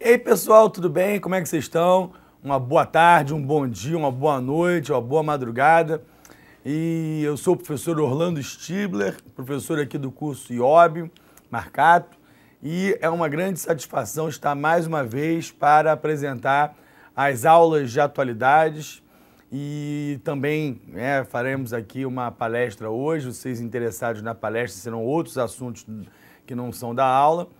E aí, pessoal, tudo bem? Como é que vocês estão? Uma boa tarde, um bom dia, uma boa noite, uma boa madrugada. E eu sou o professor Orlando Stibler, professor aqui do curso IOB, Marcato, e é uma grande satisfação estar mais uma vez para apresentar as aulas de atualidades e também faremos aqui uma palestra hoje. Vocês interessados na palestra serão outros assuntos que não são da aula.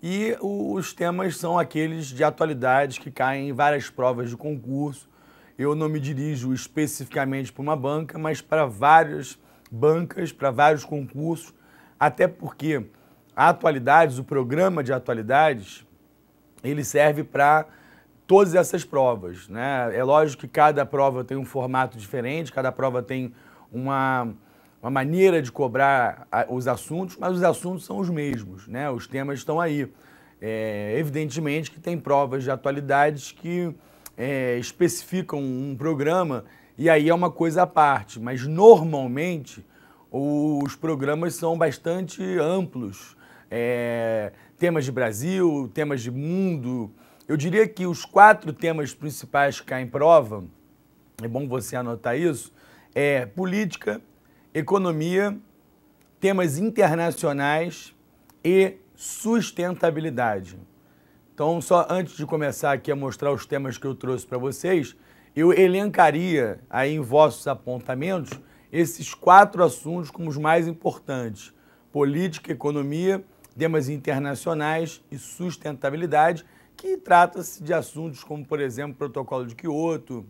E os temas são aqueles de atualidades que caem em várias provas de concurso. Eu não me dirijo especificamente para uma banca, mas para várias bancas, para vários concursos, até porque a atualidades, o programa de atualidades, ele serve para todas essas provas, né? É lógico que cada prova tem um formato diferente, cada prova tem uma maneira de cobrar os assuntos, mas os assuntos são os mesmos, né? Os temas estão aí. Evidentemente que tem provas de atualidades que especificam um programa e aí é uma coisa à parte, mas normalmente os programas são bastante amplos. Temas de Brasil, temas de mundo. Eu diria que os 4 temas principais que caem em prova, é bom você anotar isso, política, economia, temas internacionais e sustentabilidade. Então, só antes de começar aqui a mostrar os temas que eu trouxe para vocês, eu elencaria aí em vossos apontamentos esses 4 assuntos como os mais importantes: política, economia, temas internacionais e sustentabilidade, que trata-se de assuntos como, por exemplo, o Protocolo de Quioto.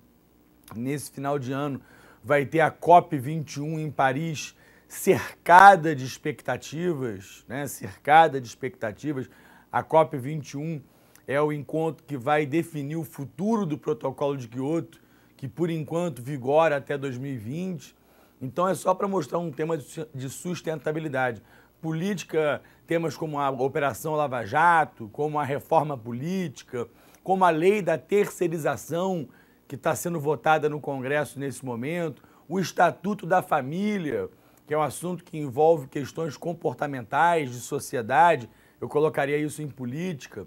Nesse final de ano vai ter a COP21 em Paris, cercada de expectativas, né? Cercada de expectativas. A COP21 é o encontro que vai definir o futuro do Protocolo de Quioto, que por enquanto vigora até 2020. Então é só para mostrar um tema de sustentabilidade. Política, temas como a Operação Lava Jato, como a reforma política, como a lei da terceirização, que está sendo votada no Congresso nesse momento, o Estatuto da Família, que é um assunto que envolve questões comportamentais, de sociedade, eu colocaria isso em política.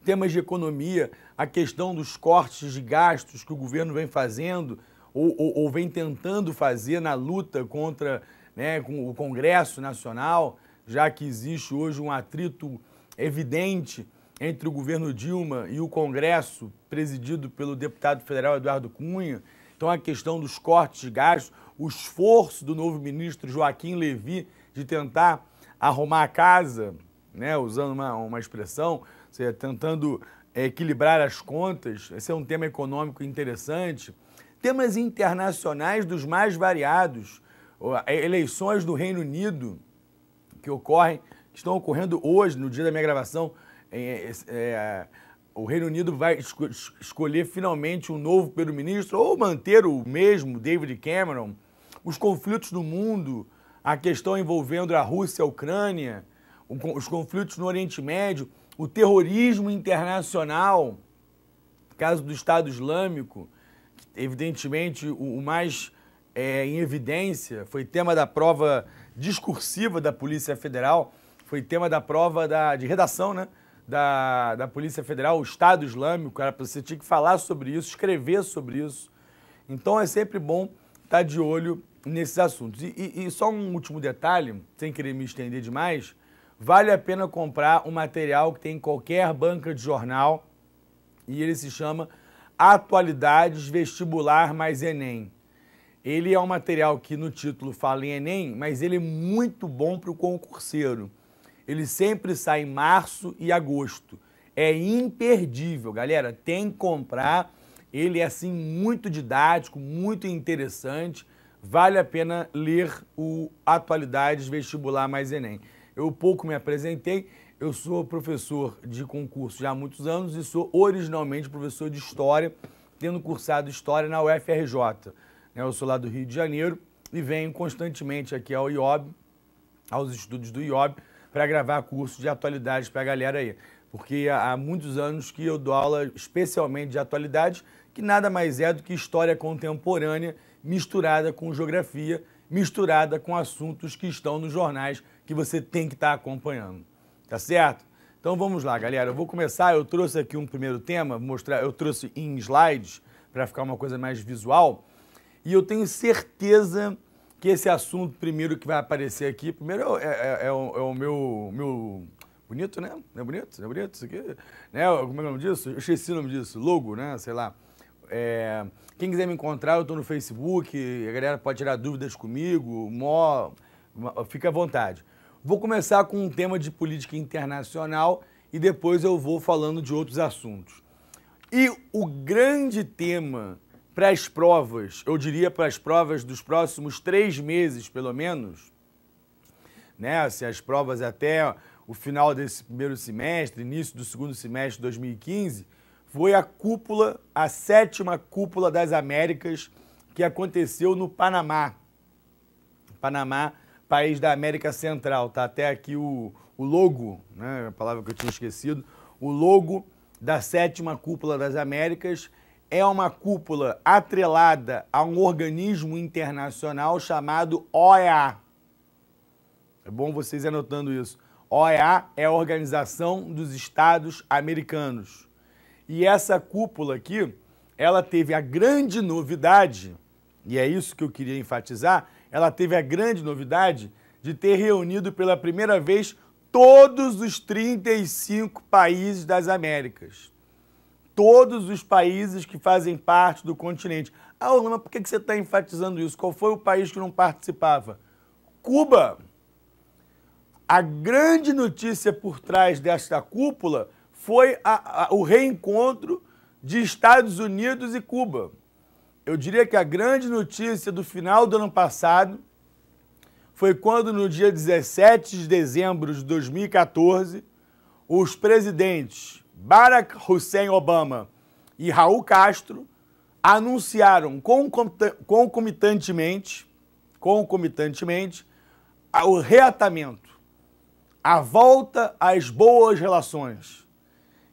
Temas de economia, a questão dos cortes de gastos que o governo vem fazendo ou vem tentando fazer na luta contra, com o Congresso Nacional, já que existe hoje um atrito evidente entre o governo Dilma e o Congresso, presidido pelo deputado federal Eduardo Cunha. Então, a questão dos cortes de gastos, o esforço do novo ministro Joaquim Levy de tentar arrumar a casa, usando uma expressão, tentando equilibrar as contas. Esse é um tema econômico interessante. Temas internacionais dos mais variados, eleições do Reino Unido que estão ocorrendo hoje, no dia da minha gravação. O Reino Unido vai escolher finalmente um novo primeiro-ministro ou manter o mesmo, David Cameron. Os conflitos no mundo, a questão envolvendo a Rússia e a Ucrânia, os conflitos no Oriente Médio, o terrorismo internacional, caso do Estado Islâmico, evidentemente o mais em evidência, foi tema da prova discursiva da Polícia Federal, foi tema da prova de redação, da Polícia Federal, o Estado Islâmico. Você tinha que falar sobre isso, escrever sobre isso. Então é sempre bom estar de olho nesses assuntos. E só um último detalhe, sem querer me estender demais, vale a pena comprar um material que tem em qualquer banca de jornal e ele se chama Atualidades Vestibular mais Enem. Ele é um material que no título fala em Enem, mas ele é muito bom para o concurseiro. Ele sempre sai em março e agosto. É imperdível, galera. Tem que comprar. Ele é, assim, muito didático, muito interessante. Vale a pena ler o Atualidades Vestibular mais Enem. Eu pouco me apresentei. Eu sou professor de concurso já há muitos anos e sou originalmente professor de História, tendo cursado História na UFRJ. Eu sou lá do Rio de Janeiro e venho constantemente aqui ao IOB, aos estudos do IOB, para gravar cursos de atualidades para a galera aí. Porque há muitos anos que eu dou aula especialmente de atualidades, que nada mais é do que história contemporânea misturada com geografia, misturada com assuntos que estão nos jornais que você tem que estar acompanhando. Tá certo? Então vamos lá, galera. Eu vou começar, eu trouxe aqui um primeiro tema, eu trouxe em slides para ficar uma coisa mais visual. E eu tenho certeza que esse assunto primeiro que vai aparecer aqui, primeiro é o meu... Bonito, né? Não é bonito? Não é bonito isso aqui? Né? Como é o nome disso? Eu esqueci o nome disso. Logo, né? Sei lá. Quem quiser me encontrar, eu estou no Facebook, a galera pode tirar dúvidas comigo, fica à vontade. Vou começar com um tema de política internacional e depois eu vou falando de outros assuntos. E o grande tema para as provas, eu diria para as provas dos próximos 3 meses, pelo menos, né? Assim, as provas até o final desse primeiro semestre, início do segundo semestre de 2015, foi a 7ª Cúpula das Américas, que aconteceu no Panamá. Panamá, país da América Central. Tá até aqui o logo, né? A palavra que eu tinha esquecido. O logo da 7ª Cúpula das Américas é uma cúpula atrelada a um organismo internacional chamado OEA. É bom vocês anotando isso. OEA é a Organização dos Estados Americanos. E essa cúpula aqui, ela teve a grande novidade, e é isso que eu queria enfatizar, ela teve a grande novidade de ter reunido pela primeira vez todos os 35 países das Américas. Todos os países que fazem parte do continente. Ah, Orlando, por que você está enfatizando isso? Qual foi o país que não participava? Cuba. A grande notícia por trás desta cúpula foi o reencontro de Estados Unidos e Cuba. Eu diria que a grande notícia do final do ano passado foi quando, no dia 17 de dezembro de 2014, os presidentes Barack Hussein Obama e Raul Castro anunciaram concomitantemente o reatamento, a volta às boas relações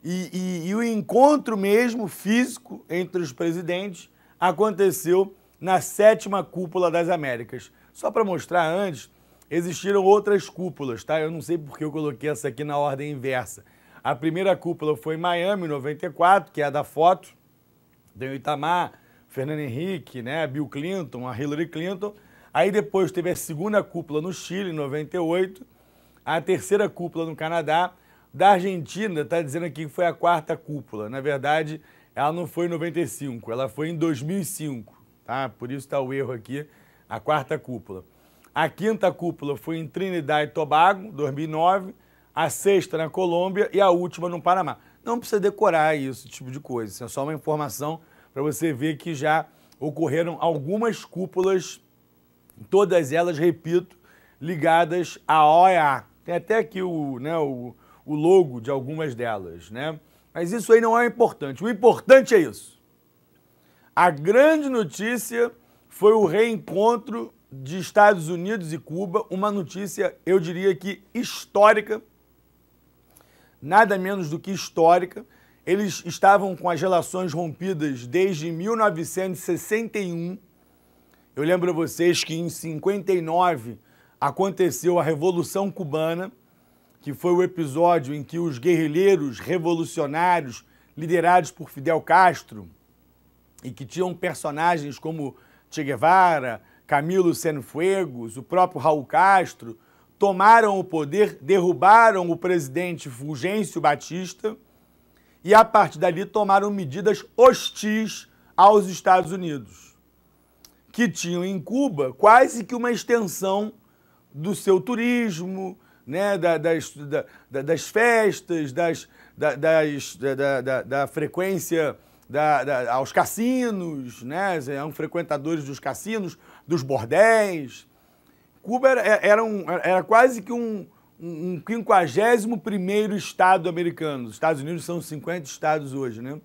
e o encontro mesmo físico entre os presidentes aconteceu na 7ª Cúpula das Américas. Só para mostrar antes, existiram outras cúpulas, tá? Eu não sei porque eu coloquei essa aqui na ordem inversa. A primeira cúpula foi em Miami, em 94, que é a da foto. Tem o Itamar, Fernando Henrique, né? Bill Clinton, a Hillary Clinton. Aí depois teve a segunda cúpula no Chile, em 98. A terceira cúpula no Canadá. Da Argentina, está dizendo aqui que foi a 4ª cúpula. Na verdade, ela não foi em 95, ela foi em 2005. Tá? Por isso está o erro aqui, a 4ª cúpula. A 5ª cúpula foi em Trinidad e Tobago, 2009. A 6ª na Colômbia e a última no Panamá. Não precisa decorar isso, tipo de coisa. Isso é só uma informação para você ver que já ocorreram algumas cúpulas, todas elas, repito, ligadas à OEA. Tem até aqui o logo de algumas delas, né? Mas isso aí não é o importante. O importante é isso. A grande notícia foi o reencontro de Estados Unidos e Cuba, uma notícia, eu diria que histórica, nada menos do que histórica. Eles estavam com as relações rompidas desde 1961. Eu lembro a vocês que em 59 aconteceu a Revolução Cubana, que foi o episódio em que os guerrilheiros revolucionários liderados por Fidel Castro e que tinham personagens como Che Guevara, Camilo Cienfuegos, o próprio Raul Castro, tomaram o poder, derrubaram o presidente Fulgêncio Batista e, a partir dali, tomaram medidas hostis aos Estados Unidos, que tinham em Cuba quase que uma extensão do seu turismo, né, das festas, da frequência aos cassinos, né, eram frequentadores dos cassinos, dos bordéis. Cuba era quase que um 51º estado americano. Os Estados Unidos são 50 estados hoje, né?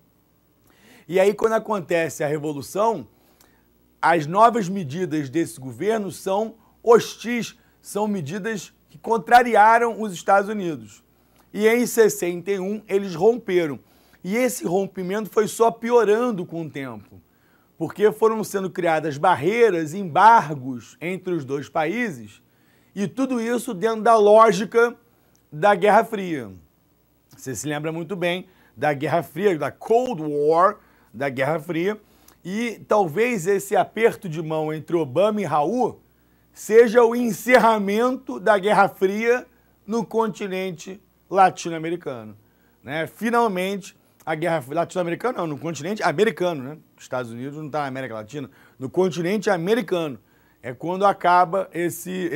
E aí, quando acontece a Revolução, as novas medidas desse governo são hostis, são medidas que contrariaram os Estados Unidos. E em 61 eles romperam. E esse rompimento foi só piorando com o tempo, porque foram sendo criadas barreiras, embargos entre os dois países, e tudo isso dentro da lógica da Guerra Fria. Você se lembra muito bem da Guerra Fria, da Cold War, da Guerra Fria, e talvez esse aperto de mão entre Obama e Raul seja o encerramento da Guerra Fria no continente latino-americano, né? Finalmente, a Guerra latino-americana, não, no continente americano, né? Os Estados Unidos não está na América Latina, no continente americano. É quando acaba esse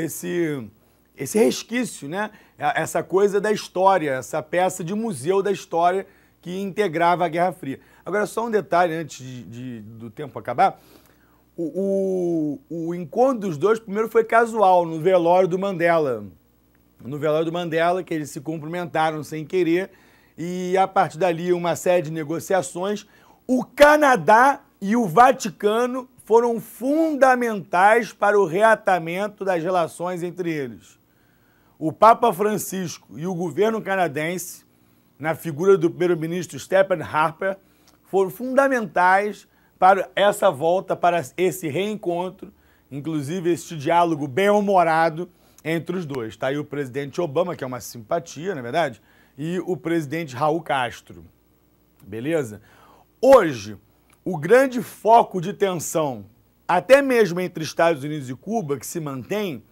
resquício, né? Essa coisa da história, essa peça de museu da história que integrava a Guerra Fria. Agora, só um detalhe antes do tempo acabar. O encontro dos dois, primeiro, foi casual, no velório do Mandela. No velório do Mandela, que eles se cumprimentaram sem querer, e a partir dali uma série de negociações. O Canadá e o Vaticano foram fundamentais para o reatamento das relações entre eles. O Papa Francisco e o governo canadense, na figura do primeiro-ministro Stephen Harper, foram fundamentais para essa volta, para esse reencontro, inclusive este diálogo bem-humorado entre os dois. Está aí o presidente Obama, que é uma simpatia, na verdade, e o presidente Raul Castro. Beleza? Hoje, o grande foco de tensão, até mesmo entre Estados Unidos e Cuba, que se mantém,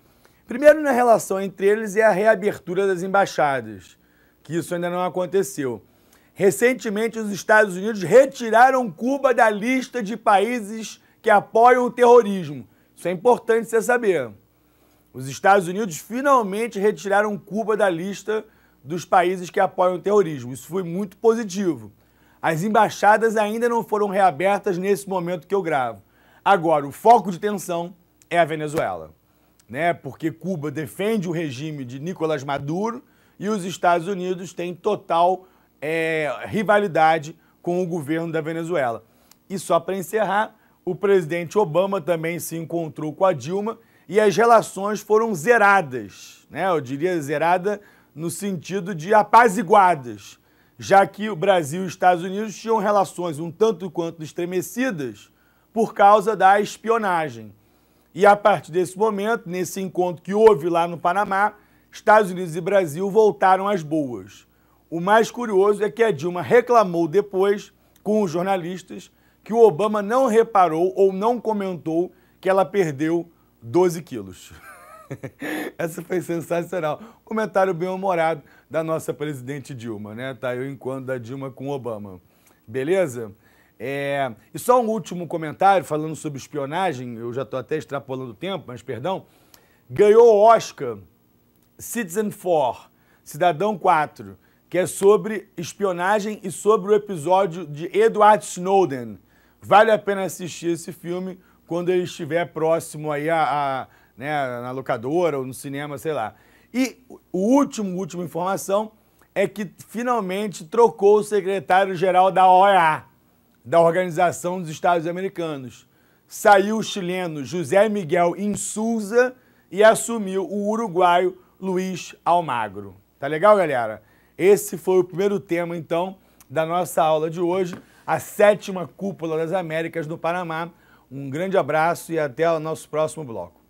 primeiro na relação entre eles é a reabertura das embaixadas, que isso ainda não aconteceu. Recentemente, os Estados Unidos retiraram Cuba da lista de países que apoiam o terrorismo. Isso é importante você saber. Os Estados Unidos finalmente retiraram Cuba da lista dos países que apoiam o terrorismo. Isso foi muito positivo. As embaixadas ainda não foram reabertas nesse momento que eu gravo. Agora, o foco de tensão é a Venezuela, né? Porque Cuba defende o regime de Nicolás Maduro e os Estados Unidos têm total rivalidade com o governo da Venezuela. E só para encerrar, o presidente Obama também se encontrou com a Dilma e as relações foram zeradas, né? Eu diria zerada no sentido de apaziguadas, já que o Brasil e os Estados Unidos tinham relações um tanto quanto estremecidas por causa da espionagem. E a partir desse momento, nesse encontro que houve lá no Panamá, Estados Unidos e Brasil voltaram às boas. O mais curioso é que a Dilma reclamou depois, com os jornalistas, que o Obama não reparou ou não comentou que ela perdeu 12 quilos. Essa foi sensacional. Comentário bem-humorado da nossa presidente Dilma, né? Tá aí o encontro da Dilma com o Obama. Beleza? E só um último comentário falando sobre espionagem, eu já estou até extrapolando o tempo, mas perdão. Ganhou o Oscar Citizen 4, Cidadão 4, que é sobre espionagem e sobre o episódio de Edward Snowden. Vale a pena assistir esse filme quando ele estiver próximo aí né, na locadora ou no cinema, sei lá. E a última informação é que finalmente trocou o secretário-geral da OEA, da Organização dos Estados Americanos. Saiu o chileno José Miguel Insulza e assumiu o uruguaio Luiz Almagro. Tá legal, galera? Esse foi o primeiro tema, então, da nossa aula de hoje, a 7ª Cúpula das Américas no Panamá. Um grande abraço e até o nosso próximo bloco.